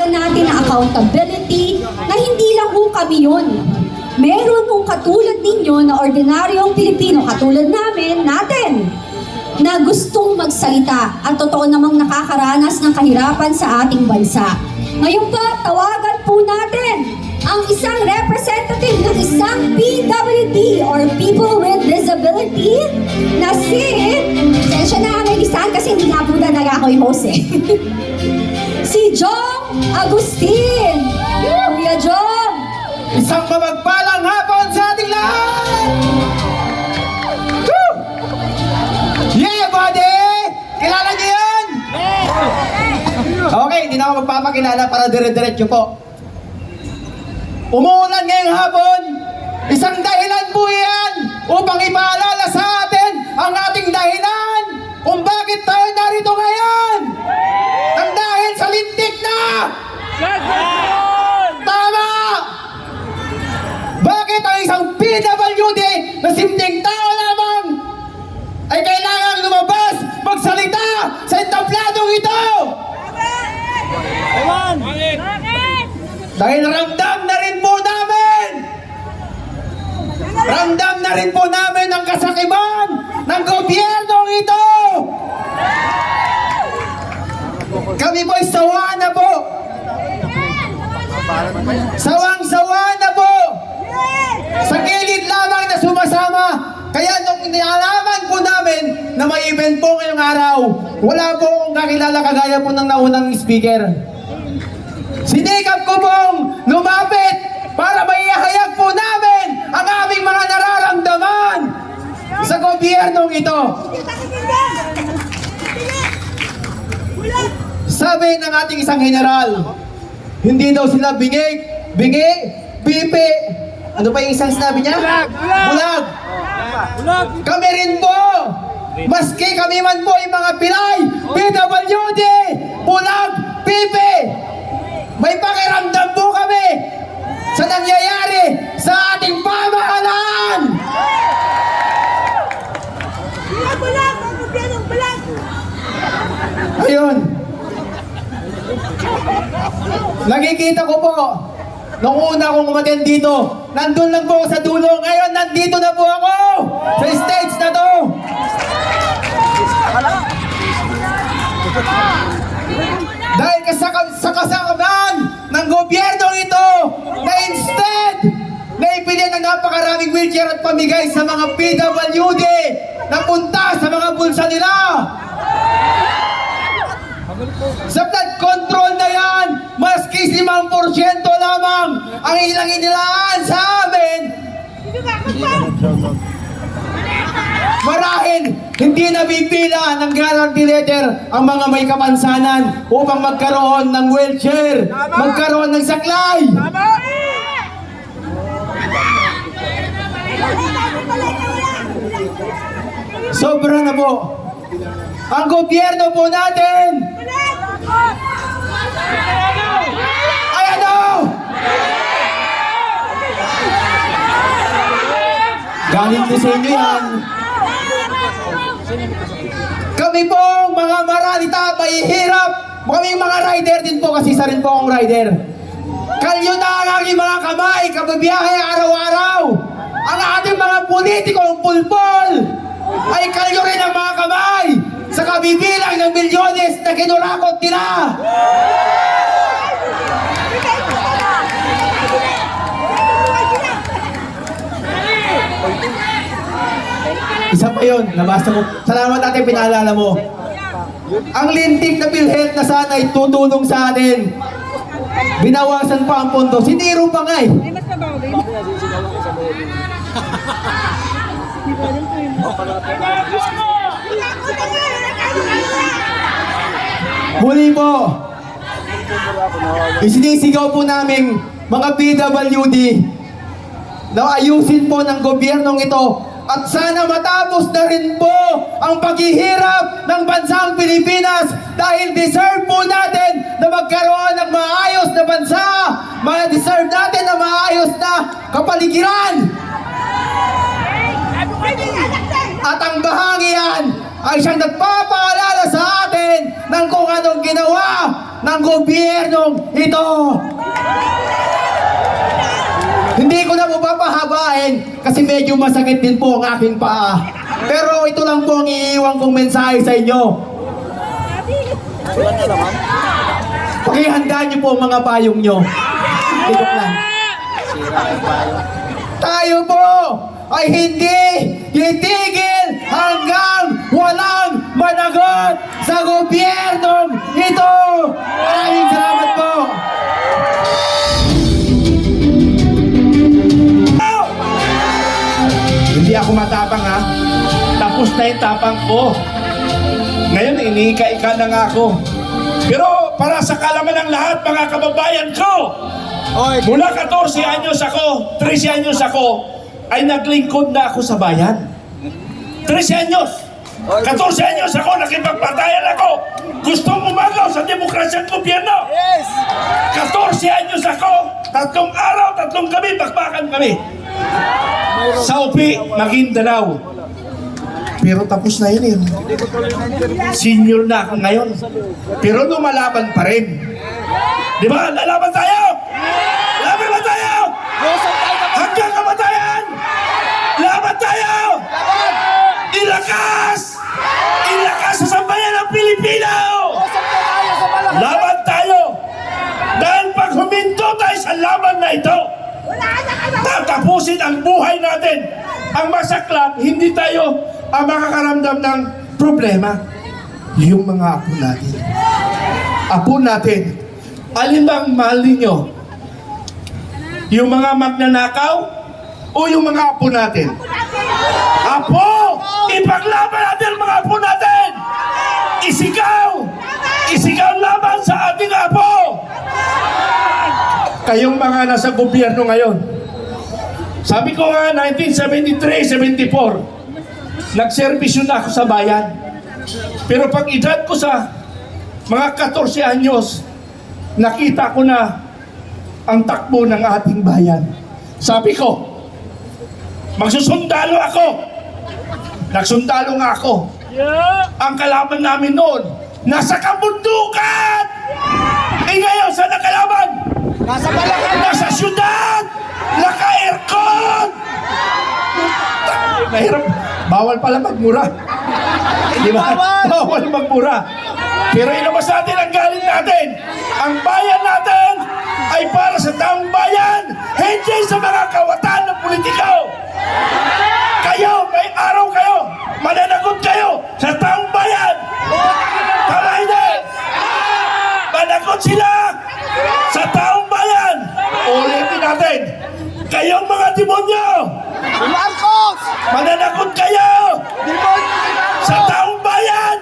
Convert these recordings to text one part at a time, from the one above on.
bibigyan natin ng accountability na hindi lang po kami yun. Meron pong katulad ninyo na ordinaryong Pilipino, katulad natin, na gustong magsalita at totoo namang nakakaranas ng kahirapan sa ating bansa. Ngayon pa, tawagan po natin ang isang representative ng isang PWD or People with Disability na sensya na may listahan kasi hindi nga po talaga ako yung host eh. Si Jong Agustin! Kuya Jong! Isang mapagpalang hapon sa ating lahat! Woo! Yeah, buddy! Kilala niyo yan? Okay, hindi na ako magpapakilala para dire-diretso po. Umuulan ngayong hapon, isang dahilan po yan upang ipaalala sa atin ang ating dahilan kung bakit tayo narito ngayon. Ang dahil sa lintik na! Tama! Bakit ang isang PWD na simpleng tao lamang ay kailangang lumabas, magsalita sa entabladong ito? Dahil ramdam na rin po namin! Ramdam na rin po namin ang kasakiman ng gobyernong ito! Kami po'y sawa na po! Sawang-sawa na po! Sa gilid lamang na sumasama. Kaya nung inalaman po namin na may event po ngayong araw, wala po akong kakilala kagaya po ng naunang speaker. Sinikap ko pong lumapit para maihayag po namin ang aming mga nararamdaman sa gobyernong ito. Sabi ng ating isang general, hindi daw sila bingi, pipi, ano pa yung isang sinabi niya? Bulag. Kami rin po, maski kami man po yung mga Pinay, PWD, bulag, pipi, may pakiramdam po kami sa nangyayari sa ating pamahalaan. Ayun. Nakikita ko po, nung una akong umaten dito, nandun lang po ako sa dulo. Ngayon, nandito na po ako sa stage na to. Dahil sa kasakaban ng gobyerno ito, na instead na ipilit ang napakaraming wheelchair at pamigay sa mga PWD na punta sa mga bulsa nila. Sa flood control na yan, maski 5% lamang ang ilang inilaan sa amin. Marahil hindi nabipila ng guarantee letter ang mga may kapansanan upang magkaroon ng wheelchair, magkaroon ng saklay. Sobra na po. Ang gobyerno po natin ay ano? Galing po sa inyo yan. Kami pong mga maralita, mahihirap. Kaming mga rider din po kasi isa rin po akong rider. Kalyo na ang aking mga kamay, kababiyahe araw-araw. Ang ating mga politikong pulpol ay kalyo rin ang mga kamay sa kabibilang ng milyones na kinurakot nila. Isa pa yun, nabasa ko. Salamat natin pinaalala mo. Ang lintik na PhilHealth na sana ay tutulong sa atin. Binawasan pa ang pondo. Siniro pa nga eh. Muli po, isinisigaw po namin mga PWD na ayusin po ng gobyernong ito at sana matapos na rin po ang paghihirap ng bansang Pilipinas dahil deserve po natin na magkaroon ng maayos na bansa, deserve natin na maayos na kapaligiran. At ang bahagi yan ay siyang nagpapaalala sa atin na ng kung anong ginawa ng gobyernong ito. Hindi ko na po papahabain kasi medyo masakit din po ang aking paa. Pero ito lang po ang iiwan kong mensahe sa inyo. Pakihanda niyo po ang mga payong nyo. Joke lang. Tayo po ay hindi titigil hanggang walang managot sa gobyernong ito. Maraming salamat po. Hindi ako matapang ha. Tapos na yung tapang ko. Ngayon, iniika-ika na nga ako. Pero para sa kalaman ng lahat, mga kababayan ko, mula 14 anyos ako, 13 anyos ako, ay naglingkod na ako sa bayan. 13 anyos! 14 anyos ako, nakipagpatayan ako. Gustong umagaw sa demokrasyang gobyerno. 14 anyos ako, 3 araw, 3 gabi, bakbakan kami. Sa UPI, Maguindanao. Pero tapos na yun eh. Senior na ako ngayon. Pero lumalaban pa rin. Di ba? Lalaban tayo! Laban ba tayo? Hanggang kamatayan! Laban tayo! Ilakas! Ilakas sa sambayan ng Pilipino! Laban tayo! Dahil pag huminto tayo sa laban na ito, tatapusin ang buhay natin. Ang masaklap, hindi tayo ang makakaramdam ng problema. Yung mga apo natin. Apo natin. Alin bang mahal ninyo? Yung mga magnanakaw o yung mga apo natin? Apo! Ipaglaban natin ang mga apo natin! Isigaw! Isigaw laban sa ating apo! Kayong mga nasa gobyerno ngayon, sabi ko nga, 1973-74, nagserbisyo na ako sa bayan. Pero pag edad ko sa mga 14 anyos, nakita ko na ang takbo ng ating bayan. Sabi ko, magsusundalo ako. Nagsundalo nga ako. Ang kalaban namin noon, nasa kabundukan! Eh ngayon, saan ang kalaban? Nasa syudad! Naka-aircon! Mahirap. Bawal pala magmura. Di ba? Bawal magmura. Pero ilabas natin ang galing natin. Ang bayan natin ay para sa taong bayan, hindi sa mga kawatan ng politiko. Kayo, may araw kayo, mananagot kayo sa taong bayan. Tama hindi? Managot sila sa taong bayan. Ulitin natin. Kayong mga demonyo, Marcos! mananagot kayo sa taong bayan.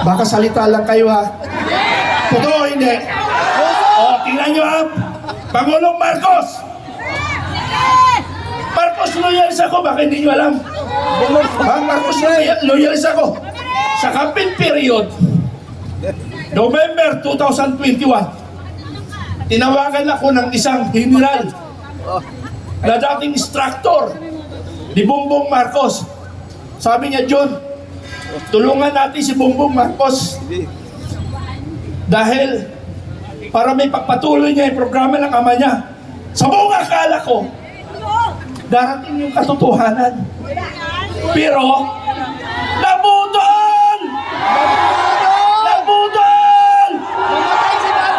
Baka salita lang kayo ha. Totoo hindi. O, tingnan nyo ha. Pangulong Marcos. Marcos loyalis ako. Baka hindi nyo alam. Marcos loyalis ako. Sa campaign period, November 2021, tinawagan ako ng isang general na dating instructor ni Bongbong Marcos. Sabi niya, John, tulungan natin si Bongbong Marcos dahil para may pagpatuloy niya yung programa ng ama niya. Sa buong akala ko, darating yung katotohanan. Pero, nabudol! Nabudol!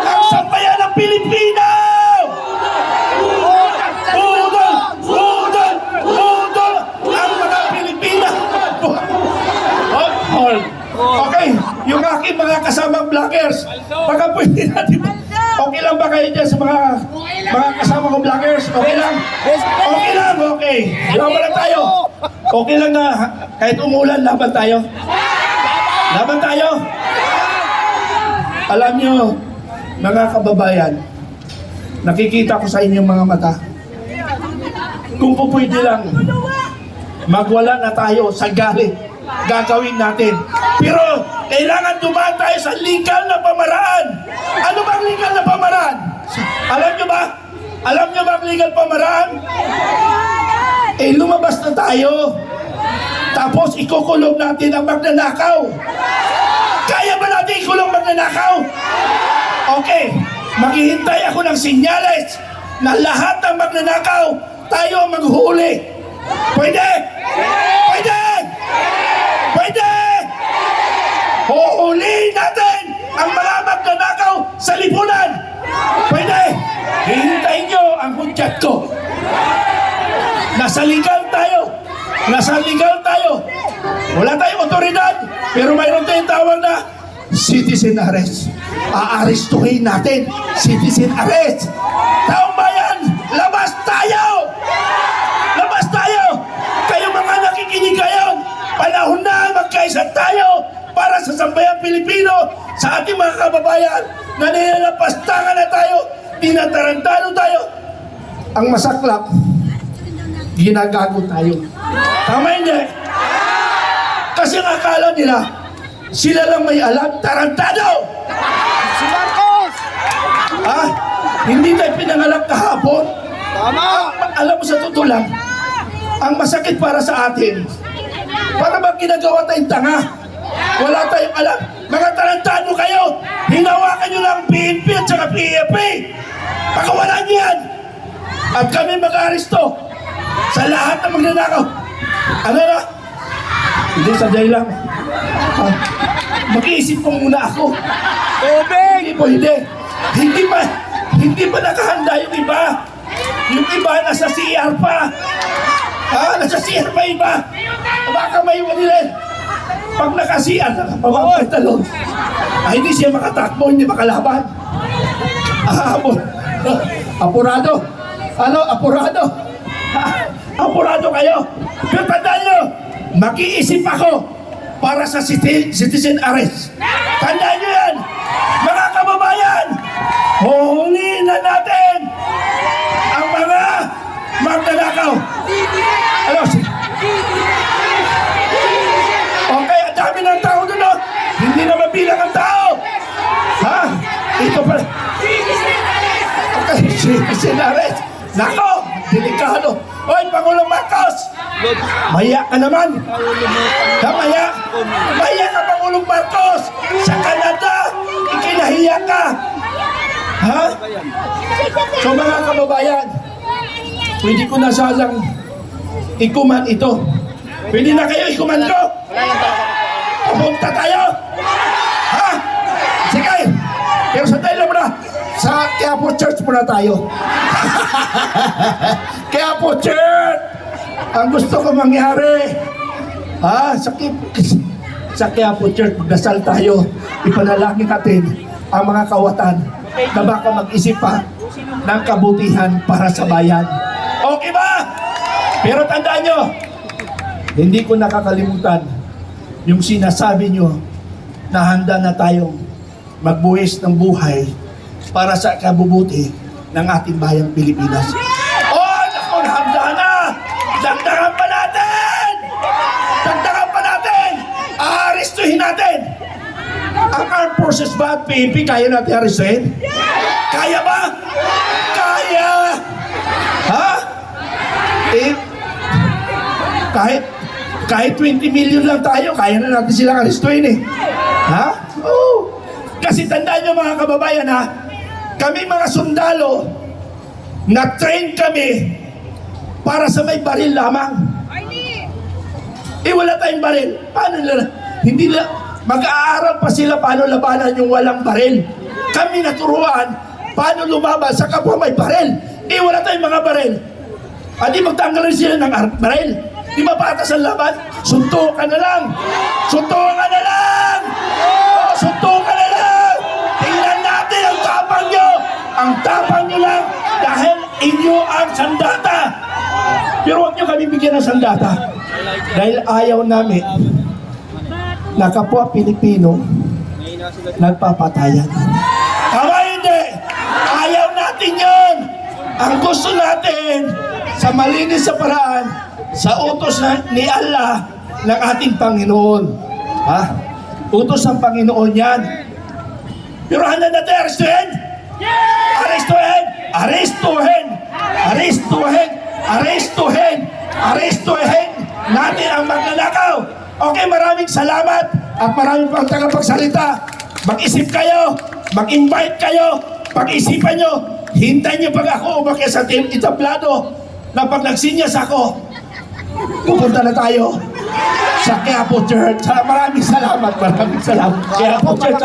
Ang sambayan ng Pilipino! Budol! Budol! Budol! Ang mga Pilipino! Okay, yung aking mga kasamang vloggers, baka pwede natin, okay lang ba kayo dyan sa mga kasama ko vloggers? Okay lang? Okay lang, okay. Laban lang tayo. Okay lang na kahit umulan, laban tayo. Laban tayo. Alam nyo, mga kababayan, nakikita ko sa inyong mga mata. Kung po pwede lang, magwala na tayo sa galit. Gagawin natin. Pero kailangan dumaan tayo sa legal na pamaraan. Ano ba ang legal na pamaraan? Alam nyo ba? Alam nyo ba ang legal pamaraan? Eh lumabas na tayo. Tapos ikukulong natin ang magnanakaw. Kaya ba natin ikulong magnanakaw? Okay, maghihintay ako ng sinyales na lahat ng magnanakaw tayo ang maghuli. Pwede? Pwede? Pwede? Huhulihin natin ang mga magnanakaw sa lipunan. Pwede? Hihintayin nyo ang hudyat ko. Nasa legal tayo. Nasa legal tayo. Wala tayong otoridad, pero mayroon tayong tawag na citizen arrest. Aarestuhin natin. Citizen arrest. Taong bayan, labas tayo! Labas tayo! Kayo mga nakikinig ngayon, panahon na magkaisa tayo para sa sambayang Pilipino, sa ating mga kababayan na nilalapastangan na tayo, tinatarantado tayo. Ang masaklap, ginagago tayo. Tama hindi? Kasi ang akala nila, sila lang may alam, tarantado! Si Marcos! Ha? Hindi tayo pinanganak kahapon. Tama! Alam mo sa totoo lang, ang masakit para sa atin, para bang ginagawa tayong tanga? Wala tayong alam. Mga tarantado kayo! Hinawakan nyo lang PNP at saka PFP! Pakawalan nyo yan! At kami mag-aresto sa lahat ng magnanakaw. Ano na? Hindi, sadya lang. Mag-iisip po muna ako. Tubig! Hindi po, hindi. Hindi pa nakahanda yung iba. Yung iba nasa CR pa. Nasa CR pa iba. Baka may nila. Pag naka-CR, nakapawang talon. Hindi siya makatakbo, hindi makalaban. Apurado. Ano? Apurado. Apurado kayo. Pero tandaan nyo, mag-iisip ako para sa citizen arrest. Tandaan nyo yan, mga kababayan. Huhulihin na natin ang mga magnanakaw. Ano? Okay, ang dami ng tao doon, no? Hindi na mabilang ang tao. Ha? Ito pala. Okay, citizen arrest. Nako, delikado. Hoy, Pangulong Marcos! Maya ka naman. Maya ka, Pangulong Marcos! Sa Canada, ikinahiya ka. Ha? So mga kababayan, pwede ko na salang ikuman ito. Pwede na kayo ikuman ko? Pupunta tayo? Ha? Sige! Pero sandali lang muna. Sa Quiapo Church muna tayo. Quiapo Church! Ang gusto ko mangyari, sa Quiapo Church, magdasal tayo. Ipanalangin natin ang mga kawatan na baka mag-isip pa ng kabutihan para sa bayan. Okay ba? Pero tandaan nyo, hindi ko nakakalimutan yung sinasabi nyo na handa na tayong magbuwis ng buhay para sa kabubuti ng ating bayang Pilipinas. Oh, naku, handa na! Dagdagan pa natin! Dagdagan pa natin! Aarestuhin natin! Ang Armed Forces ba at PNP, kaya natin arestuhin? Kaya ba? Kaya! Ha? Kahit 20 million lang tayo, kaya na natin silang arestuhin eh. Ha? Oo. Kasi tandaan nyo mga kababayan ha, kami mga sundalo, na-train kami para sa may baril lamang. Wala tayong baril. Paano nila? Hindi na, mag-aaral pa sila paano labanan yung walang baril. Kami naturuan paano lumaban sa kapwa may baril. Wala tayong mga baril. Di magtanggal rin sila ng baril. Di ba patas ang laban? Suntukan na lang. Suntukan na lang. Suntukan na lang. Tingnan natin ang tapang nyo. Ang tapang nyo lang dahil inyo ang sandata. Pero huwag nyo kami bigyan ng sandata. Dahil ayaw namin na kapwa Pilipino nagpapatayan. Tama hindi. Ayaw natin yun. Ang gusto natin sa malinis sa paraan, sa utos ni Allah ng ating Panginoon. Ha? Utos ng Panginoon yan. Pero handa natin arestuhin? Arestuhin! Arestuhin! Arestuhin! Arestuhin! Arestuhin! natin ang magnanakaw. Okay, maraming salamat at maraming pang tagapagsalita. Mag-isip kayo, mag-invite kayo, pag-isipan nyo, hintayin nyo pag ako umakyat sa team itablado na pag nagsinyas ako, pupunta na tayo sa Quiapo Church. Maraming salamat. Quiapo Church.